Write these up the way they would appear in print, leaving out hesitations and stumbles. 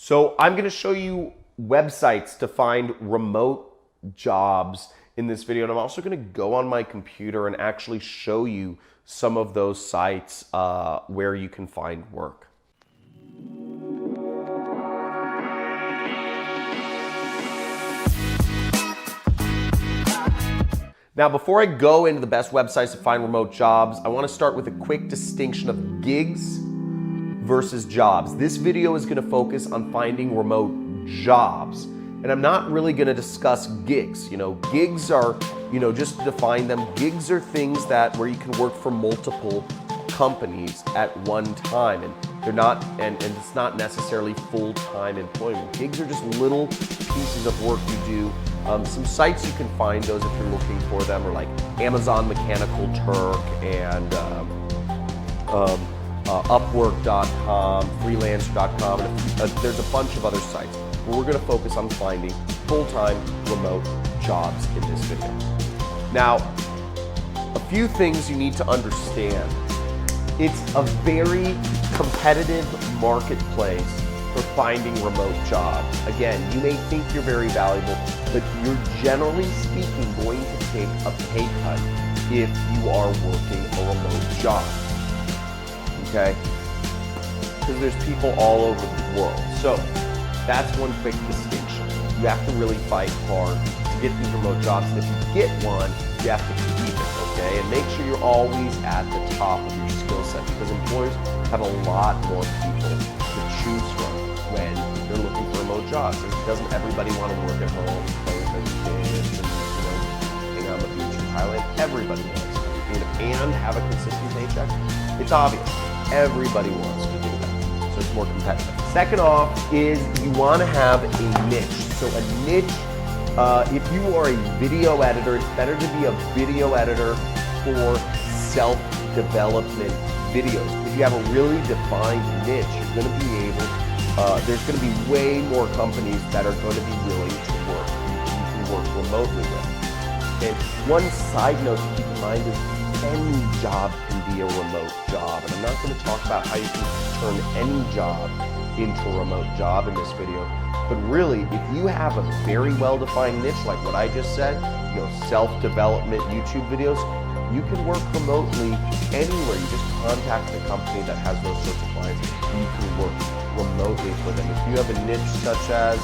So I'm going to show you websites to find remote jobs in this video, and I'm also going to go on my computer and actually show you some of those sites where you can find work. Now, before I go into the best websites to find remote jobs, I want to start with a quick distinction of gigs versus jobs. This video is going to focus on finding remote jobs, and I'm not really going to discuss gigs. Gigs are, just to define them, gigs are things where you can work for multiple companies at one time, and they're not, and it's not necessarily full-time employment. Gigs are just little pieces of work you do. Some sites you can find those if you're looking for them are like Amazon Mechanical Turk and Upwork.com, Freelancer.com, and there's a bunch of other sites. But we're going to focus on finding full-time remote jobs in this video. Now, a few things you need to understand. It's a very competitive marketplace for finding remote jobs. Again, you may think you're very valuable, but you're generally speaking going to take a pay cut if you are working a remote job. Okay? Because there's people all over the world. So that's one quick distinction. You have to really fight hard to get these remote jobs, and if you get one, you have to keep it, okay? And make sure you're always at the top of your skill set, because employers have a lot more people to choose from when they're looking for remote jobs. Doesn't everybody want to work at home, play with their kids, and hang on the beach in Thailand? Everybody wants to, and have a consistent paycheck. It's obvious. Everybody wants to do that, so it's more competitive. Second off is you want to have a niche. So a niche, if you are a video editor, it's better to be a video editor for self-development videos. If you have a really defined niche, you're going to be able, there's going to be way more companies that are going to be willing to work. You can work remotely with. And one side note to keep in mind is any job can be a remote job. And I'm not going to talk about how you can turn any job into a remote job in this video. But really, if you have a very well-defined niche, like what I just said, self-development YouTube videos, you can work remotely anywhere. You just contact the company that has those sorts of clients. You can work remotely for them. If you have a niche such as,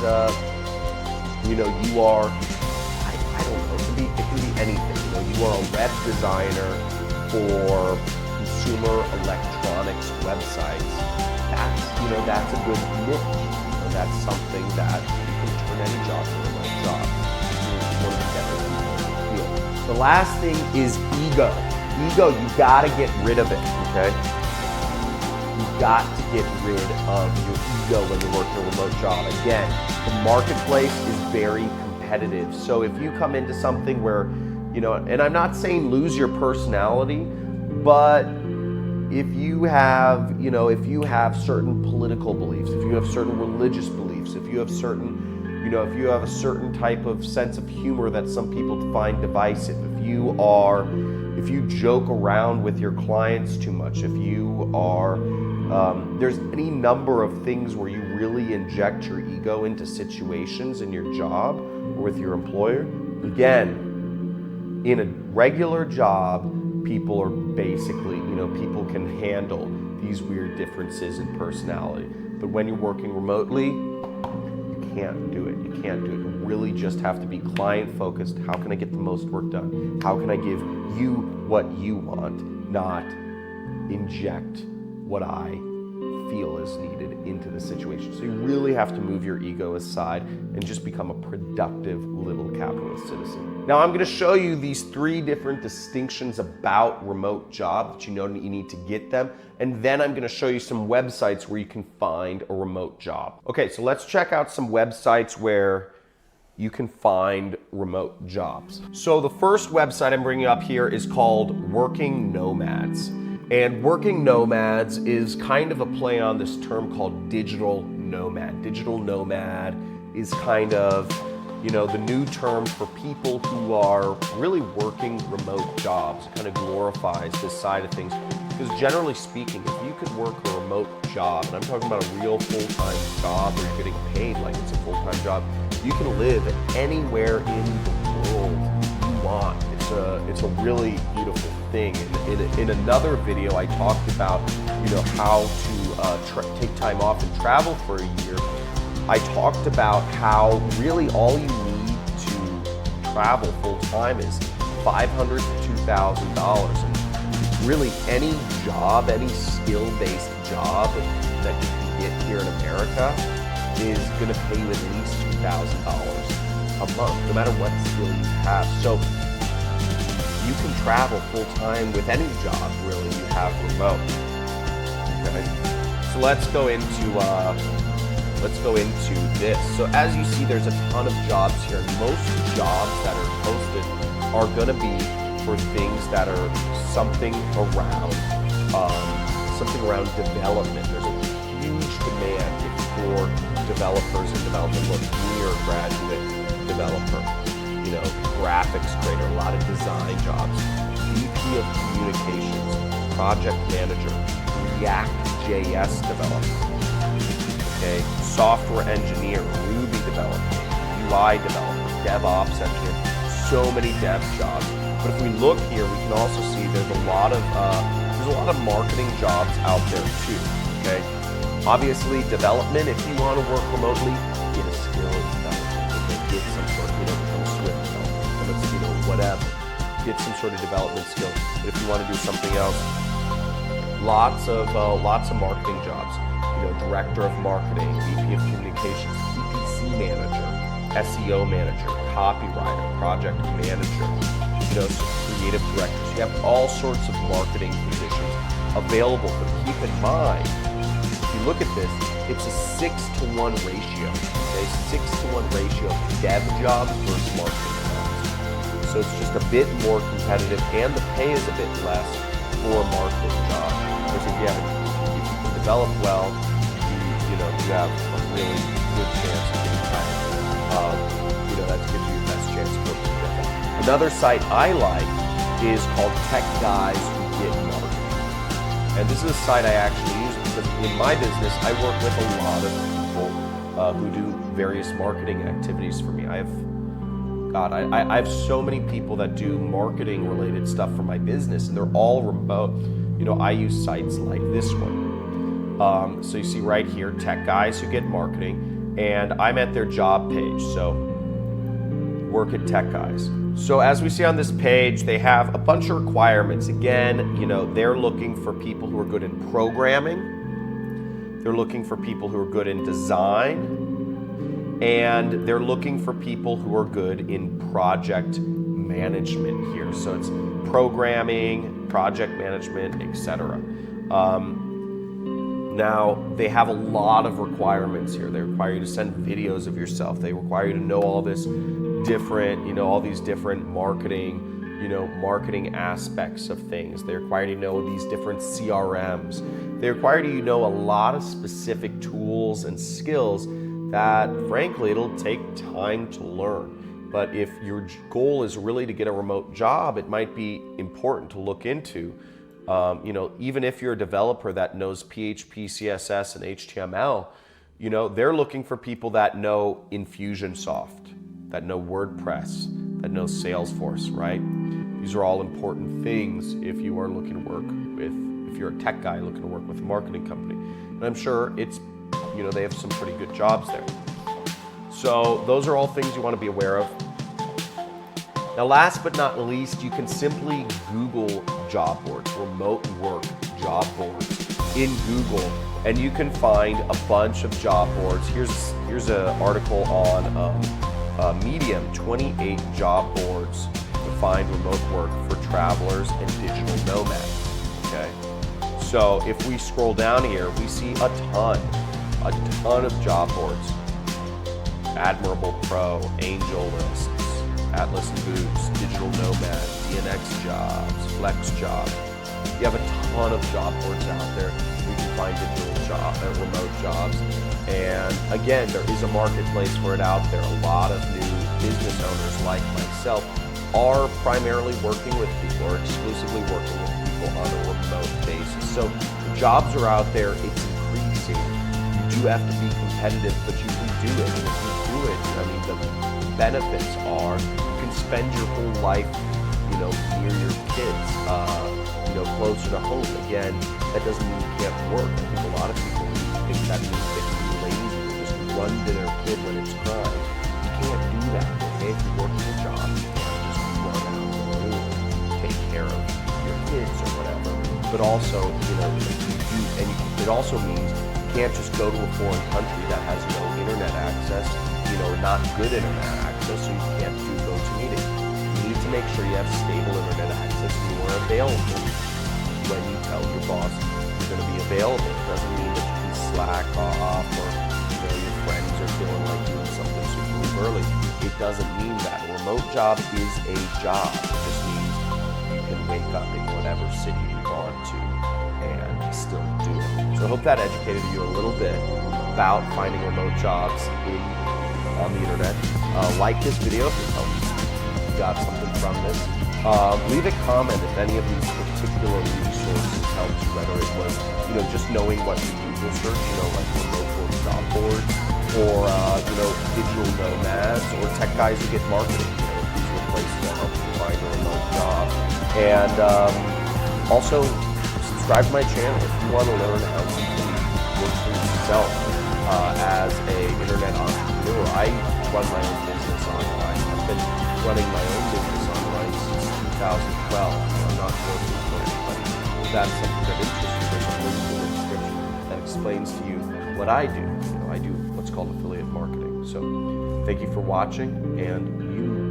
you are, I don't know, it can be anything. You are a web designer for consumer electronics websites. That's a good niche. That's something that you can turn any job into a remote job. You want to get it. The last thing is ego. Ego, you gotta get rid of it, okay? You got to get rid of your ego when you're working a remote job. Again, the marketplace is very competitive. So if you come into something where, and I'm not saying lose your personality, but if you have, certain political beliefs, if you have certain religious beliefs, if you have certain, if you have a certain type of sense of humor that some people find divisive, if you joke around with your clients too much, if you are, there's any number of things where you really inject your ego into situations in your job or with your employer. Again, in a regular job, people are basically, people can handle these weird differences in personality. But when you're working remotely, you can't do it. You can't do it. You really just have to be client focused. How can I get the most work done? How can I give you what you want, not inject what I feel is needed into the situation? So you really have to move your ego aside and just become a productive little capitalist citizen. Now I'm going to show you these 3 different distinctions about remote jobs that you need to get them, and then I'm going to show you some websites where you can find a remote job. Okay, so let's check out some websites where you can find remote jobs. So the first website I'm bringing up here is called Working Nomads. And Working Nomads is kind of a play on this term called digital nomad. Digital nomad is kind of, the new term for people who are really working remote jobs. It kind of glorifies this side of things. Because generally speaking, if you could work a remote job, and I'm talking about a real full-time job where you're getting paid like it's a full-time job, you can live anywhere in the world you want. It's a really beautiful thing. In another video, I talked about how to take time off and travel for a year. I talked about how really all you need to travel full-time is $500 to $2,000. And really any job, any skill-based job that you can get here in America is going to pay you at least $2,000 a month, no matter what skill you have. So you can travel full-time with any job, really, you have remote. Okay, so let's go into this. So as you see, there's a ton of jobs here. Most jobs that are posted are going to be for things that are something around development. There's a huge demand for developers in development. Look, we are a graduate developer. Graphics creator, a lot of design jobs, VP of communications, project manager, React.js developer, okay, software engineer, Ruby developer, UI developer, DevOps engineer, so many dev jobs. But if we look here, we can also see there's a lot of marketing jobs out there too. Okay, obviously development. If you want to work remotely, get a skill in development. Get some sort of become a Swift developer, whatever. Get some sort of development skill. But if you want to do something else, lots of marketing jobs. Director of marketing, VP of communications, PPC manager, SEO manager, copywriter, project manager, creative directors. You have all sorts of marketing positions available. But keep in mind, if you look at this, it's a 6-to-1 ratio. Okay, 6-to-1 ratio of dev jobs versus marketing jobs. So it's just a bit more competitive, and the pay is a bit less for a marketing job. Because again, if you can develop well, you have a really good chance of getting hired. That gives you the best chance of working together. Another site I like is called Tech Guys Who Get Marketing. And this is a site I actually use because in my business, I work with a lot of people who do various marketing activities for me. I have so many people that do marketing related stuff for my business, and they're all remote. I use sites like this one. So you see right here, Tech Guys Who Get Marketing, and I'm at their job page. So work at Tech Guys. So as we see on this page, they have a bunch of requirements. Again, they're looking for people who are good in programming. They're looking for people who are good in design. And they're looking for people who are good in project management here. So it's programming, project management, etc. Now, they have a lot of requirements here. They require you to send videos of yourself. They require you to know all this different, all these different marketing aspects of things. They require you to know these different CRMs. They require you to know a lot of specific tools and skills that, frankly, it'll take time to learn. But if your goal is really to get a remote job, it might be important to look into. Even if you're a developer that knows PHP, CSS, and HTML, they're looking for people that know Infusionsoft, that know WordPress, that know Salesforce, right? These are all important things if you are looking to work if you're a tech guy looking to work with a marketing company. And I'm sure they have some pretty good jobs there. So those are all things you want to be aware of. Now, last but not least, you can simply Google job boards, remote work job boards in Google, and you can find a bunch of job boards. Here's an article on Medium, 28 job boards to find remote work for travelers and digital nomads. Okay, so if we scroll down here, we see a ton of job boards. Admirable Pro, Angel List, Atlas and Boots, Digital Nomad, DNX Jobs, Flex Jobs. You have a ton of job boards out there. You can find remote jobs. And again, there is a marketplace for it out there. A lot of new business owners like myself are primarily working with people or exclusively working with people people on a remote basis. So the jobs are out there, it's increasing. You do have to be competitive, but you can do it. And if you do it, I mean, the benefits are you can spend your whole life, near your kids, closer to home. Again, that doesn't mean you can't work. I think a lot of people think that means they can be lazy and just run to their kid when it's crying. You can't do that, okay? If you're working a job, you can't just run out the door, take care of your kids or whatever. But also, it also means you can't just go to a foreign country that has no internet access, not good internet access, so you can't do GoToMeeting. You need to make sure you have stable internet access and you are available when you tell your boss you're going to be available. It doesn't mean that you can slack off or your friends are feeling like doing something super early. It doesn't mean that. A remote job is a job. It just means you can wake up in whatever city you want to and still do it. So I hope that educated you a little bit about finding remote jobs on the internet. Like this video if you got something from this. Leave a comment if any of these particular resources helped you, whether it was, just knowing what to Google search, like remote work job boards, or, digital nomads, or tech guys who get marketing. These were places that help you find a remote job. And also, subscribe to my channel if you want to learn how you can work for yourself as a internet entrepreneur. I run my own business online. I've been running my own business online since 2012. I'm not working for anybody. If that's something that interests you, there's a link in the description that explains to you what I do. I do what's called affiliate marketing. So thank you for watching, and you